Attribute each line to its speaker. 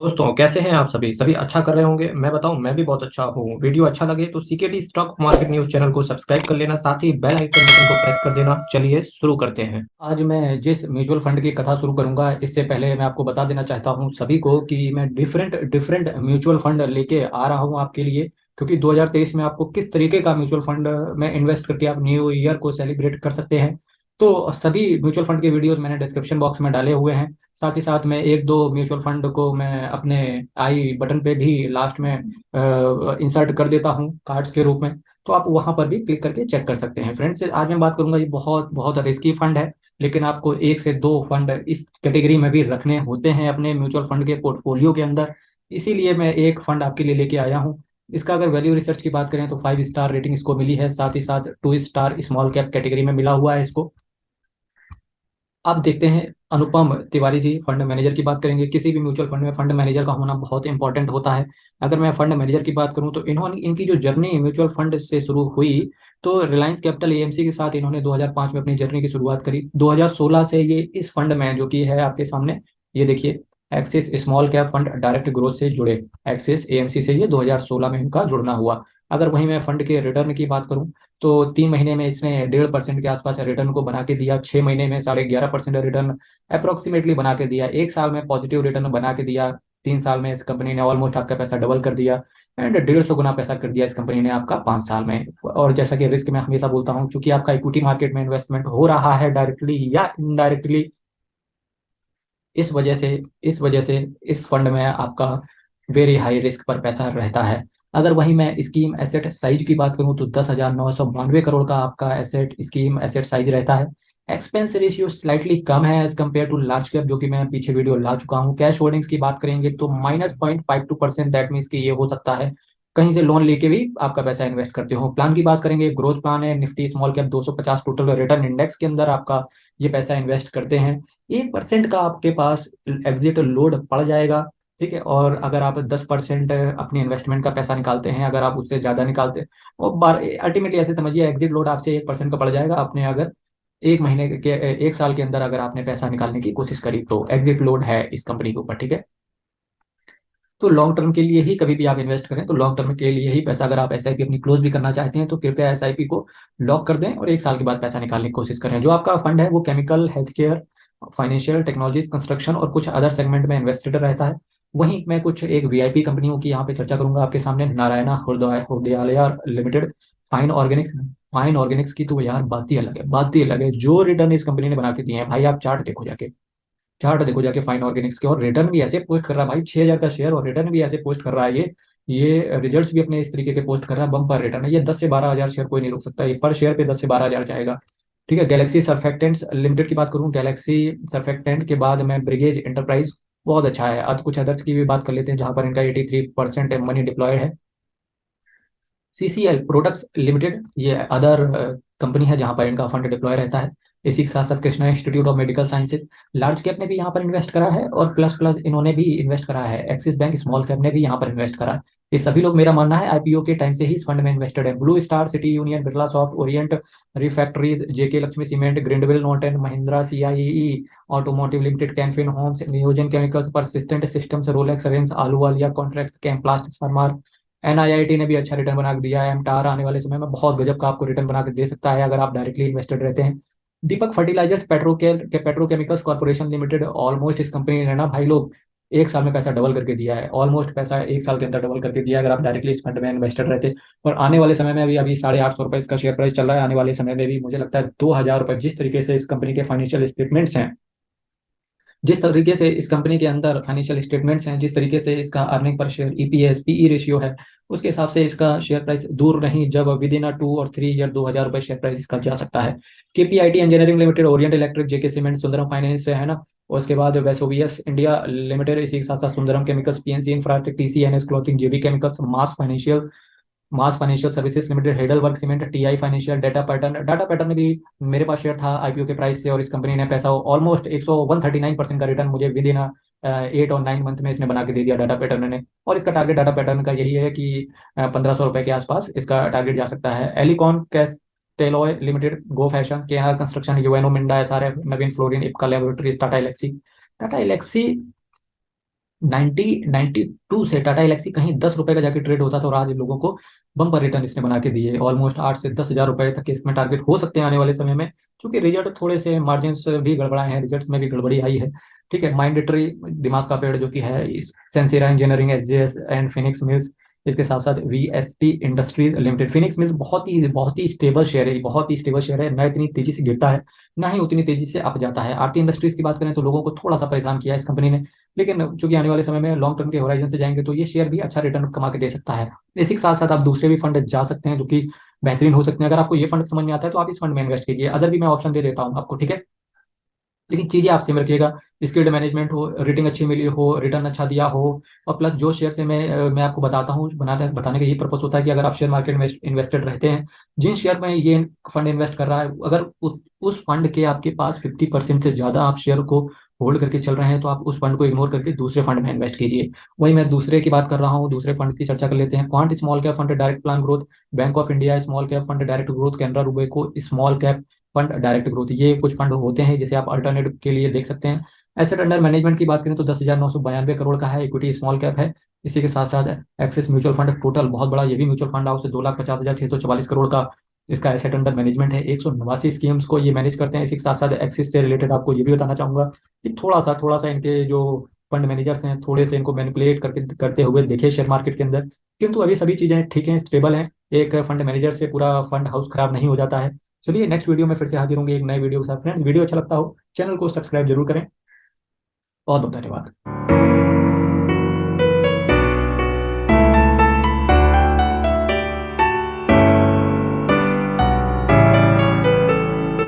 Speaker 1: दोस्तों कैसे हैं आप सभी सभी अच्छा कर रहे होंगे। मैं बताऊं, मैं भी बहुत अच्छा हूँ। वीडियो अच्छा लगे तो CKD stock market news channel को सब्सक्राइब कर लेना, साथ ही बेल आइकन बटन को प्रेस कर देना। चलिए शुरू करते हैं। आज मैं जिस म्यूचुअल फंड की कथा शुरू करूंगा, इससे पहले मैं आपको बता देना चाहता हूं सभी को कि मैं डिफरेंट डिफरेंट म्यूचुअल फंड लेके आ रहा हूं आपके लिए। क्योंकि 2023 में आपको किस तरीके का म्यूचुअल फंड में इन्वेस्ट करके आप न्यू ईयर को सेलिब्रेट कर सकते हैं, तो सभी म्यूचुअल फंड के वीडियोस मैंने डिस्क्रिप्शन बॉक्स में डाले हुए हैं। साथ ही साथ में एक दो म्यूचुअल फंड को मैं अपने आई बटन पे भी लास्ट में इंसर्ट कर देता हूँ कार्ड्स के रूप में। तो आप वहां पर भी क्लिक करके चेक कर सकते हैं। फ्रेंड्स, आज मैं बात करूंगा, ये बहुत बहुत रिस्की फंड है, लेकिन आपको एक से दो फंड इस कैटेगरी में भी रखने होते हैं अपने म्यूचुअल फंड के पोर्टफोलियो के अंदर। इसीलिए मैं एक फंड आपके लिए लेके आया हूँ। इसका अगर वैल्यू रिसर्च की बात करें तो 5 स्टार रेटिंग इसको मिली है, साथ ही साथ 2 स्टार स्मॉल कैप कैटेगरी में मिला हुआ है इसको। आप देखते हैं, अनुपम तिवारी जी फंड मैनेजर की बात करेंगे। किसी भी म्यूचुअल फंड में फंड मैनेजर का होना बहुत इंपॉर्टेंट होता है। अगर मैं फंड मैनेजर की बात करूं तो इन्होंने इनकी जो जर्नी म्यूचुअल फंड से शुरू हुई, तो रिलायंस कैपिटल एएमसी के साथ इन्होंने 2005 में अपनी जर्नी की शुरुआत करी। 2016 से ये इस फंड में जो कि है आपके सामने, ये देखिए, axis small cap fund direct growth से जुड़े। एक्सिस एएमसी से ये 2016 में इनका जुड़ना हुआ। अगर वहीं मैं फंड के रिटर्न की बात करूं तो 3 महीने में इसने 1.5% के आसपास रिटर्न को बना के दिया, 6 महीने में 11.5% रिटर्न अप्रोक्सीमेटली बना के दिया, 1 साल में पॉजिटिव रिटर्न बना के दिया, 3 साल में इस कंपनी ने ऑलमोस्ट आपका पैसा डबल कर दिया, एंड 150 गुना पैसा कर दिया इस कंपनी ने आपका 5 साल में। और जैसा कि रिस्क मैं हमेशा बोलता हूँ, चूंकि आपका इक्विटी मार्केट में इन्वेस्टमेंट हो रहा है डायरेक्टली या इनडायरेक्टली, इस वजह से इस वजह से इस फंड में आपका वेरी हाई रिस्क पर पैसा रहता है। अगर वहीं मैं स्कीम एसेट साइज की बात करूं तो 10,992 करोड़ का आपका एसेट स्कीम एसेट साइज रहता है। एक्सपेंस रेशियो स्लाइटली कम है as compared to large cap, जो कि मैं पीछे वीडियो ला चुका हूं। कैश होल्डिंग्स की बात करेंगे तो -0.52%, दैट मीन्स कि ये हो सकता है कहीं से लोन लेके भी आपका पैसा इन्वेस्ट करते हो। प्लान की बात करेंगे, ग्रोथ प्लान है, Nifty small cap 250 total return index के अंदर आपका ये पैसा इन्वेस्ट करते हैं। 1% का आपके पास एग्जिट लोड पड़ जाएगा, ठीक है। और अगर आप 10% अपनी इन्वेस्टमेंट का पैसा निकालते हैं, अगर आप उससे ज़्यादा निकालते हैं, और बार अल्टीमेटली ऐसे समझिए, एग्जिट लोड आपसे 1% का पड़ जाएगा। आपने अगर 1 महीने के 1 साल के अंदर अगर आपने पैसा निकालने की कोशिश करी तो एग्जिट लोड है इस कंपनी के ऊपर, ठीक है। तो लॉन्ग टर्म के लिए ही कभी भी आप इन्वेस्ट करें तो लॉन्ग टर्म के लिए ही पैसा, अगर आप एसआईपी अपनी क्लोज भी करना चाहते हैं तो कृपया एसआईपी को लॉक कर दें और 1 साल के बाद पैसा निकालने की कोशिश करें। जो आपका फंड है वो chemical, health care, financial technologies, construction और कुछ अदर सेगमेंट में इन्वेस्टेड रहता है। वहीं मैं कुछ एक वीआईपी कंपनियों की यहाँ पे चर्चा करूंगा आपके सामने। Narayana Hrudayalaya limited, fine Organics. Fine Organics की तो यार बात ही अलग है, बात ही अलग है। जो रिटर्न इस कंपनी ने बना के दिए हैं भाई, आप चार्ट देखो जाके, चार्ट देखो जाके फाइन ऑर्गेनिक्स के। और रिटर्न भी ऐसे पोस्ट कर रहा है भाई, 6,000 का शेयर, और रिटर्न भी ऐसे पोस्ट कर रहा है। ये रिजल्ट्स भी अपने इस तरीके के पोस्ट कर रहा है, बम्पर रिटर्न है ये। 10 से 12 हजार शेयर कोई नहीं रोक सकता, ये पर शेयर पे 10 से 12 हजार जाएगा, ठीक है। गैलेक्सी सर्फेक्टेंट्स लिमिटेड की बात करूँ, गैलेक्सी सर्फेक्टेंट के बाद में ब्रिगेज इंटरप्राइज बहुत अच्छा है। अब कुछ अदर्स की भी बात कर लेते हैं जहां पर इनका 83% मनी डिप्लॉयड है। सीसीएल प्रोडक्ट्स लिमिटेड, ये अदर कंपनी है जहां पर इनका फंड डिप्लॉय रहता है। इसी के साथ साथ Krishna institute of medical sciences, large cap ने भी यहाँ पर इन्वेस्ट करा है, और प्लस प्लस इन्होंने भी इन्वेस्ट करा है। एक्सिस बैंक स्मॉल कैप ने भी यहाँ पर इन्वेस्ट करा है। ये सभी लोग, मेरा मानना है, आईपीओ के टाइम से ही इस फंड में इन्वेस्टेड है। Blue Star, City Union, Birla Soft, Orient Refractories, JK Lakshmi cement, Grindwell Norton, Mahindra, CIE automotive limited, Canfin homes, Neogen chemicals, Persistent Systems, Rolex, rings, Ahluwalia contract, कैम्प्लास्ट, सरमार। एनआईआईटी ने भी अच्छा रिटर्न बना के दिया है। एमटार आने वाले समय में बहुत गजब का आपको रिटर्न बना के दे सकता है अगर आप डायरेक्टली इन्वेस्टेड रहते हैं। Deepak fertilisers petrochemicals corporation limited, almost इस कंपनी ने ना भाई लोग 1 साल में पैसा डबल करके दिया है। ऑलमोस्ट पैसा 1 साल के अंदर डबल करके दिया है अगर आप डायरेक्टली इस फंड में इन्वेस्टेड रहते। और आने वाले समय में अभी अभी 850 रुपये इसका शेयर प्राइस चल रहा है। आने वाले समय में भी मुझे लगता है 2,000 रुपये, जिस तरीके से इस कंपनी के फाइनेंशियल स्टेटमेंट्स हैं, जिस तरीके से इस कंपनी के अंदर फाइनेंशियल स्टेटमेंट्स हैं, जिस तरीके से इसका earning per share, EPS, PE ratio है, उसके हिसाब से इसका शेयर प्राइस दूर नहीं, जब विद इन 2 और 3 ईयर 2,000 रुपये शेयर प्राइस इसका जा सकता है। KPIT engineering limited, Orient Electric, JK cement, Sundaram finance है ना। और उसके बाद वेसोवियस इंडिया लिमिटेड, इसी के साथ साथ Sundaram chemicals, PNC infratech, TCNS clothing, JB chemicals, MAS financial services limited, Heidelberg cement, TI financial, data pattern में भी मेरे पास शेयर था आईपीओ के प्राइस से, और इस कंपनी ने पैसा ऑलमोस्ट 139% का रिटर्न मुझे विद इन 8 और 9 मंथ में इसने बना के दे दिया डाटा पैटर्न ने। और इसका टारगेट डाटा पैटर्न का यही है कि 1,500 रुपये के आसपास इसका टारगेट जा सकता है। Alicon Castalloy limited, Go Fashion, KR construction, UNO Minda, SRF, Navin fluorine, Ipca laboratories, Tata Elxsi. Tata Elxsi 1992 से टाटा एलेक्सी कहीं 10 रुपए का जाके ट्रेड होता था और आज लोगों को बम्पर रिटर्न इसने बना के दिए। ऑलमोस्ट 8 से 10 हजार रुपए तक के इसमें टारगेट हो सकते हैं आने वाले समय में, क्योंकि रिजल्ट थोड़े से मार्जिन भी गड़बड़ाए हैं, रिजल्ट्स में भी गड़बड़ी आई है। ठीक है, माइंडेटरी दिमाग का पेड़ जो कि है इस Sansera engineering, SJS and Phoenix Mills, इसके साथ साथ VST industries limited. Phoenix Mills बहुत ही स्टेबल शेयर है, बहुत ही स्टेबल शेयर है, ना इतनी तेजी से गिरता है ना ही उतनी तेजी से अप जाता है। आरती इंडस्ट्रीज की बात करें तो लोगों को थोड़ा सा परेशान किया है इस कंपनी ने, लेकिन चूंकि आने वाले समय में लॉन्ग टर्म के होराइजन से जाएंगे तो ये शेयर भी अच्छा रिटर्न कमा के दे सकता है। इसी के साथ साथ आप दूसरे भी फंड जा सकते हैं जो कि बेहतरीन हो सकते हैं। अगर आपको ये फंड समझ में आता है तो आप इस फंड में इन्वेस्ट कीजिए, अदर भी मैं ऑप्शन दे देता हूँ आपको, ठीक है। लेकिन चीजें आप सेम रखिएगा, स्किल्ड मैनेजमेंट हो, रेटिंग अच्छी मिली हो, रिटर्न अच्छा दिया हो, और प्लस जो शेयर से मैं आपको बताता हूँ, बताने का यही पर्पस होता है कि अगर आप शेयर मार्केट में इन्वेस्टेड रहते हैं, जिन शेयर में ये फंड इन्वेस्ट कर रहा है, अगर उस फंड के आपके पास 50% से ज्यादा आप शेयर को होल्ड करके चल रहे हैं तो आप उस फंड को इग्नोर करके दूसरे फंड में इन्वेस्ट कीजिए। वही मैं दूसरे की बात कर रहा हूँ, दूसरे फंड की चर्चा कर लेते हैं। Quant small cap fund direct plan growth, bank of India small cap fund direct growth, Canara Robeco small cap fund direct growth, ये कुछ फंड होते हैं जिसे आप अल्टरनेटिव के लिए देख सकते हैं। एसेट अंडर मैनेजमेंट की बात करें तो 10,992 करोड़ का है, इक्विटी स्मॉल कैप है। इसी के साथ साथ एक्सिस म्यूचुअल फंड, टोटल बहुत बड़ा ये भी म्यूचुअल फंड हाउस है, 2,50,644 करोड़ का इसका एसेट अंडर मैनेजमेंट है। 189 स्कीम्स को ये मैनेज करते हैं। इसी के साथ साथ एक्सिस से रिलेटेड आपको ये भी बताना चाहूंगा कि थोड़ा सा इनके जो फंड मैनेजर्स हैं थोड़े से इनको मैनिपुलेट करके करते हुए देखे शेयर मार्केट के अंदर, किंतु अभी सभी चीजें ठीक हैं, स्टेबल हैं। एक फंड मैनेजर से पूरा फंड हाउस खराब नहीं हो जाता है। चलिए नेक्स्ट वीडियो में फिर से हाजिर होंगे एक नए वीडियो के साथ। फ्रेंड्स वीडियो अच्छा लगता हो चैनल को सब्सक्राइब जरूर करें। बहुत बहुत धन्यवाद।